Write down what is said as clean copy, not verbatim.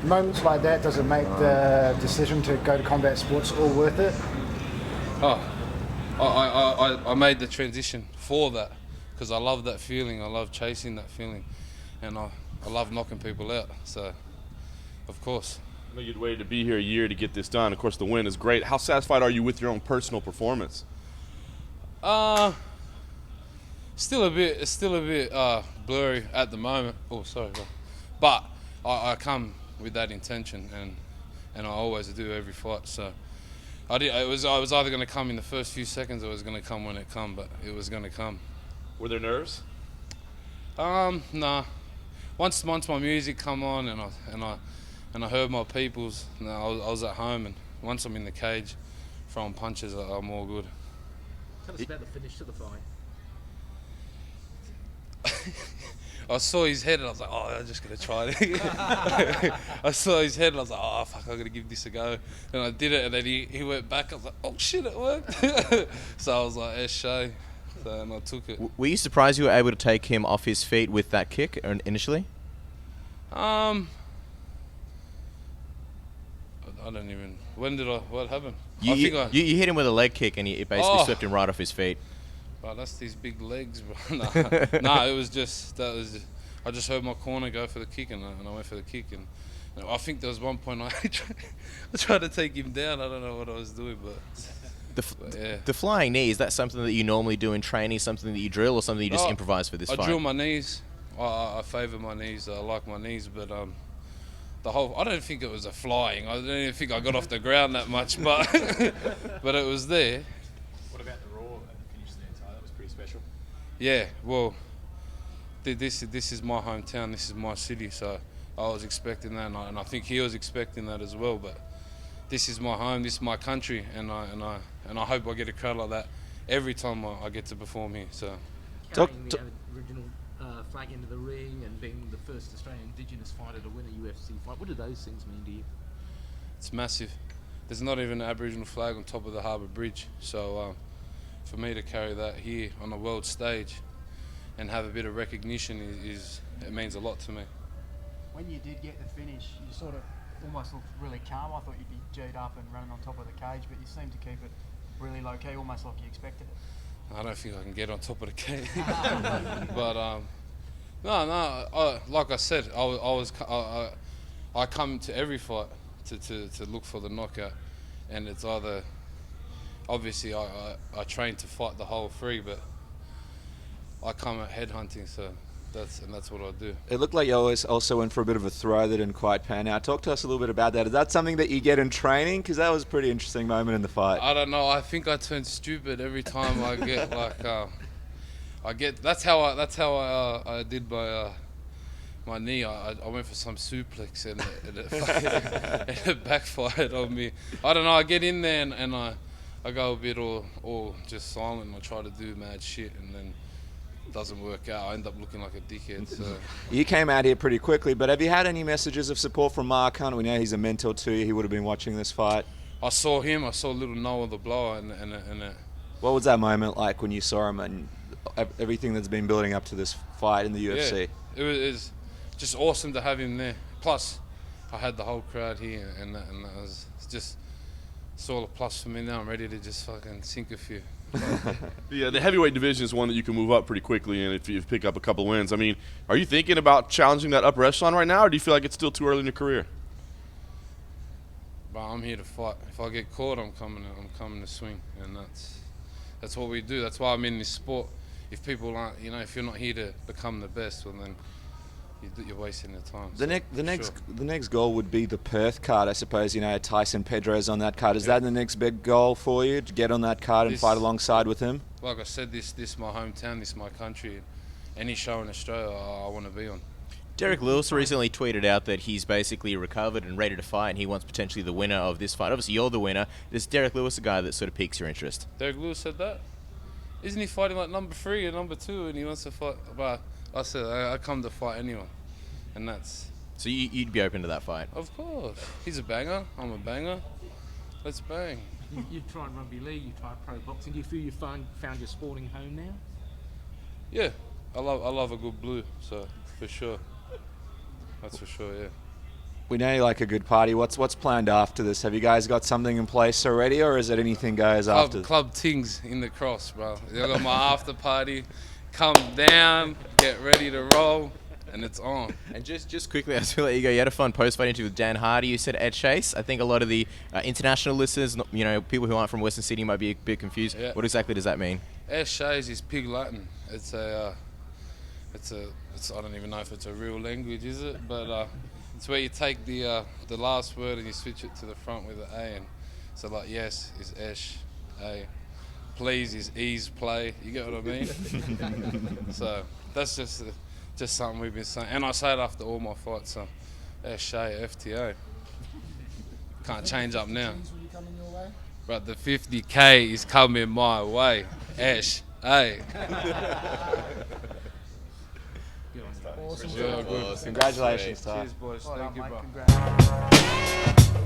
moments like that, does it make the decision to go to combat sports all worth it? Oh, I made the transition for that because I love that feeling. I love chasing that feeling, and I love knocking people out. So, of course. I know you'd waited to be here a year to get this done. Of course, the win is great. How satisfied are you with your own personal performance? Still a bit blurry at the moment. Oh, sorry, but I come with that intention, and I always do every fight. So I was either going to come in the first few seconds, or it was going to come when it come, but it was going to come. Were there nerves? Nah. Once my music come on and I heard my people's, I was at home, and once I'm in the cage, throwing punches, I'm all good. Tell us about the finish to the fight. I saw his head and I was like, oh, I'm just going to try it. I saw his head and I was like, oh, fuck, I'm going to give this a go. And I did it, and then he went back. I was like, oh, shit, it worked. So I was like, shay. So, and I took it. Were you surprised you were able to take him off his feet with that kick initially? I don't even... What happened? You hit him with a leg kick and it basically swept him right off his feet. Bro, that's these big legs, bro. Nah, it was just... I just heard my corner go for the kick, and I went for the kick. And I think there was one point I tried to take him down. I don't know what I was doing, but... yeah. The flying knee, is that something that you normally do in training, something that you drill, or something you just improvise for this fight? I drill my knees. I favour my knees. I like my knees, but I don't think it was a flying. I don't even think I got off the ground that much, but but it was there. What about the Raw finish there, Ty? That was pretty special. Yeah, well, this is my hometown. This is my city, so I was expecting that, and I think he was expecting that as well. But this is my home. This is my country, and I hope I get a crowd like that every time I get to perform here. So, carrying the original flag into the ring and being the first Australian Indigenous fighter to win a UFC fight, what do those things mean to you? It's massive. There's not even an Aboriginal flag on top of the Harbour Bridge, so for me to carry that here on a world stage and have a bit of recognition it means a lot to me. When you did get the finish, you sort of almost looked really calm. I thought you'd be G'd up and running on top of the cage, but you seemed to keep it really low key, almost like you expected it. I don't think I can get on top of the cage, but no. Like I said, I come to every fight to look for the knockout, and it's either obviously I train to fight the whole three, but I come at headhunting, so that's what I do. It looked like you always also went for a bit of a throw that didn't quite pan out. Talk to us a little bit about that. Is that something that you get in training? Because that was a pretty interesting moment in the fight. I don't know. I think I turn stupid every time I get like That's how I did my knee. I went for some suplex and it backfired on me. I don't know. I get in there and I go a bit all just silent. And I try to do mad shit, and then doesn't work out. I end up looking like a dickhead. So you came out here pretty quickly, but have you had any messages of support from Mark Hunt? We know he's a mentor to you. He would have been watching this fight. I saw him. I saw little Noah the blower, and what was that moment like when you saw him and everything that's been building up to this fight in the UFC? Yeah, it was just awesome to have him there. Plus, I had the whole crowd here, and that was just it's all a plus for me now. I'm ready to just fucking sink a few. Yeah, the heavyweight division is one that you can move up pretty quickly, and if you pick up a couple wins, I mean, are you thinking about challenging that upper echelon right now, or do you feel like it's still too early in your career? But I'm here to fight. If I get caught, I'm coming to swing, and that's what we do. That's why I'm in this sport. If people aren't, if you're not here to become the best, well then you're wasting your time. The next goal would be the Perth card, I suppose. Tyson Pedro's on that card. Is that the next big goal for you, to get on that card and fight alongside with him? Like I said, this is my hometown, this is my country. Any show in Australia, I want to be on. Derek Lewis recently tweeted out that he's basically recovered and ready to fight, and he wants potentially the winner of this fight. Obviously, you're the winner. Is Derek Lewis a guy that sort of piques your interest? Derek Lewis said that? Isn't he fighting like number 3 or number 2, and he wants to fight? But I said I come to fight anyone, and that's. So you'd be open to that fight? Of course. He's a banger. I'm a banger. Let's bang. You tried rugby league. You tried pro boxing. Do you feel you found your sporting home now? Yeah, I love a good blue. So for sure. That's for sure. Yeah. We know you like a good party. What's planned after this? Have you guys got something in place already, or is it anything goes after? Club things in the cross, bro. I got my after party. Come down, get ready to roll, and it's on. And just quickly, I was going to let you go. You had a fun post-fight interview with Dan Hardy. You said Ed Chase. I think a lot of the international listeners, people who aren't from Western Sydney, might be a bit confused. Yeah. What exactly does that mean? Ed Chase is Pig Latin. It's I don't even know if it's a real language, is it? But it's where you take the last word and you switch it to the front with an A. And so like yes is Esh, A. Please is ease play. You get what I mean? So that's just something we've been saying, and I say it after all my fights. So Esh, A, FTA. Can't change up now. But the 50K is coming my way. Esh, A. Congratulations, Ty. Cheers, boys. Well Thank done, you, mate. bro. Congrats.